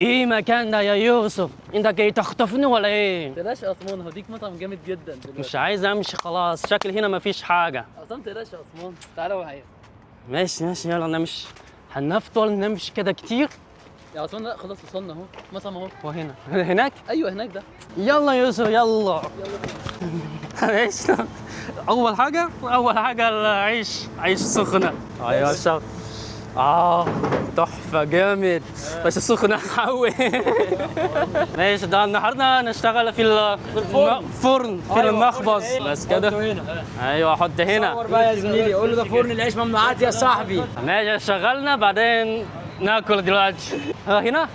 ايه مكان ده يا يوسف؟ انت جاي تخطفني ولا ايه؟ تلاش يا عثمان، هديك مطعم جامد جدا دلوقتي. مش عايز امشي خلاص، شكل هنا مفيش حاجة. عثمان تلاش يا عثمان، تعالى معايا. ماشي ماشي يلا نمشي. هنفضل نمشي كده كتير. يا عثمان لا خلاص وصلنا اهو، مطعم اهو. وهنا هناك. ايوه هناك ده. يلا يوسف يلا. يلا بينا. ماشي. اول حاجة عيش سخنة. ايوه شاف. تحفة جامد. بس السخنة قوي. ماشي ده النهارده نشتغل في الفرن في المخبز بس كده. ايوه حط هنا. صور بقى يا زميلي، قول له ده فرن العيش ممنوعات يا صاحبي. ماشي شغلنا بعدين ناكل دلوقتي. هنا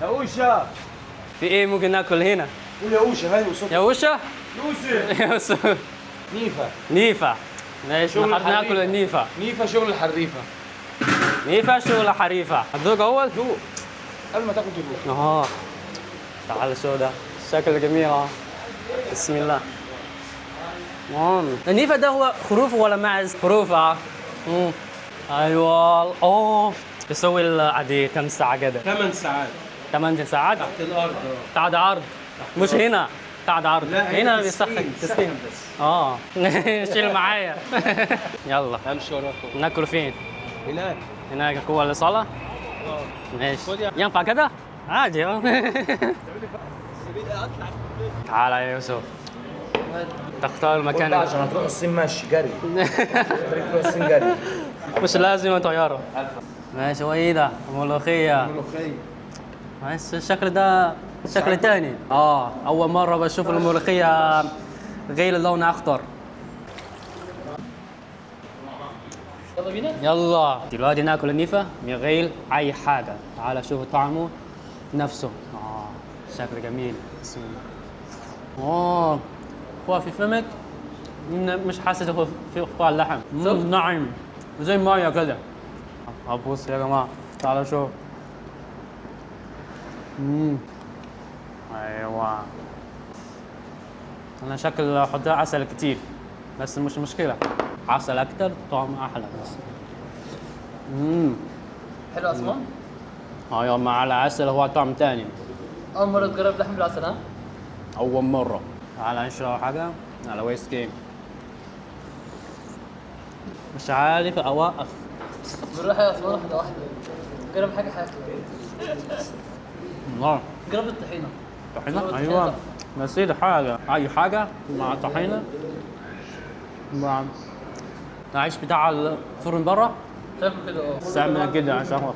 يا اوشا، في ايه ممكن ناكل هنا؟ قول يا اوشا، هاي وصوت يا وشة يوسف. نيفا نيفا. ماشي شغل نحب ناكل الحريفة. النيفا. نيفا شغل الحريفه. نيفا شو ولا حريفة؟ هتذوق اول؟ دوق قبل ما تاكل تدوق. تعال شو ده شكل جميل. بسم الله. النيفا ده هو خروف ولا معز؟ خروف. ايوه. بيسوي العادي كم ساعة كده؟ 8 ساعات 8 ساعات تحت الارض. تحت عرض. مش هنا تحت عرض. لا هي هنا تسخين، بيسخن تسخين تسخين. بس. شيل معايا. يلا امشي وراكم ناكل فين؟ هناك. هناك جوه الصالة. ماشي ينفع كده؟ عادي. تعال يا يوسف تختار المكان عشان هتروح الصين ماشي جري. تروح الصين جري. مش لازم طيارة. ماشي وايه ده؟ ملوخية. ملوخيه. بس الشكل ده شكل تاني. أول مرة بشوف الملوخية غير اللون أخضر. يلا بينا. يلا دلوقتي ناكل النيفة من غير أي حاجة. تعال شوف طعمه نفسه. شكل جميل. بسم الله. هو في فمك مش حاسس هو في اللحم. ناعم زي مية كده. بص يا جماعة تعالوا شوف. ايوه انا شكل احطها عسل كتير بس مش مشكلة. عسل اكتر طعم احلى بس. حلو يا عثمان. ايوه مع العسل هو طعم تاني. اول مرة تجرب لحم بالعسل ها؟ اول مرة. تعال نشرب حاجة على ويسكي. مش عارف اوقف. بالراحة يا عثمان، واحدة واحدة. جرب حاجة حلوة. نار. جرب الطحينة. طحينة ايوه. نسيت حاجة. اي حاجة مع طحينة مع العيش بتاع الفرن برا. شايفه كده استعملها جدا عشان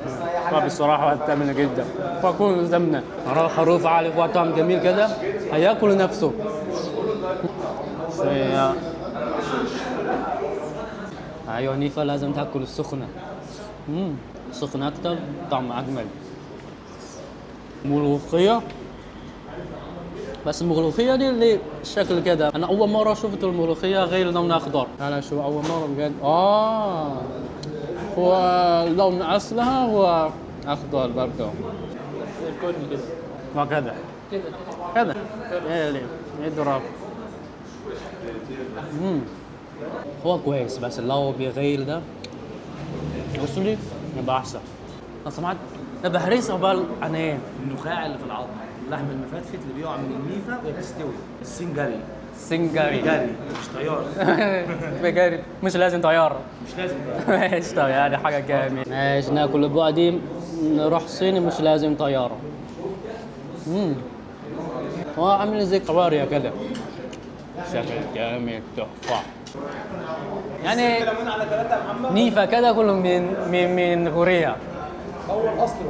بصراحة استعملها جدا. فكون زمنة أرى الخروف عارف هو طعم جميل كده هياكل نفسه. أيوة نيفا لازم تاكل السخنة. سخنة أكتر طعم أجمل. ملوخية. بس الملوخية دي اللي شكل كده. أنا أول مرة شفت الملوخية غير لون أخضر. أنا شو أول مرة بجد. هو لون أصلها هو أخضر برضه. الكل كده. وكذا كده كذا يضرب. هو كويس بس لو بغير ده وصلي يبقى أحسن. أنا سمعت بهريس قبل عن إيه؟ النخاع اللي في العظم، اللحم المفتفت اللي بيقع من النيفا وهي بتستوي. الصين جري. سنجاري. جري مش طياره. بجري مش لازم طيارة. مش لازم طياره. ماشي طب يعني حاجة جميلة. ماشي ناكل بعدين نروح صيني مش لازم طيارة. هو عامل زي قوارية كده. شكل جامد تحفة. يعني نيفا كده كلهم من كوريا.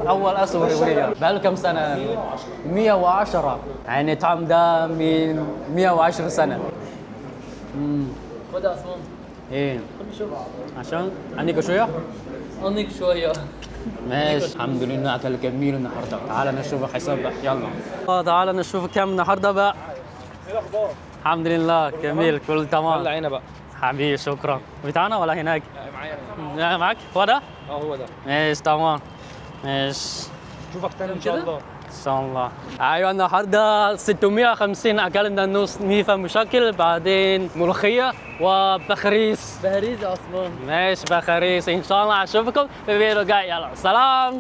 أول أصل كوريا. بقاله كم سنة؟ 110. يعني الطعم ده من 110 سنة. خد يا عثمان. إيه خد شوف. عشان أنيك شوية؟ أنيك شوية. ماشي الحمد لله أكل جميل النهارده. تعال نشوف حساب بقى يلا. تعال نشوف كم النهارده بقى. ايه الاخبار؟ الحمد لله جميل كل تمام. طلع هنا بقى. حبيبي شكرا. بتاعنا ولا هناك؟ معايا. معك هو ده؟ هو ده. ماشي تمام. ماشي اشوفك تاني ان شاء الله. ان شاء الله. ايوه النهارده 650 اكلنا نص نيفا مشكل بعدين ملوخيه وبخريس. بهريز يا عثمان. ماشي بخريس ان شاء الله اشوفكم في الفيديو الجاي. يلا سلام.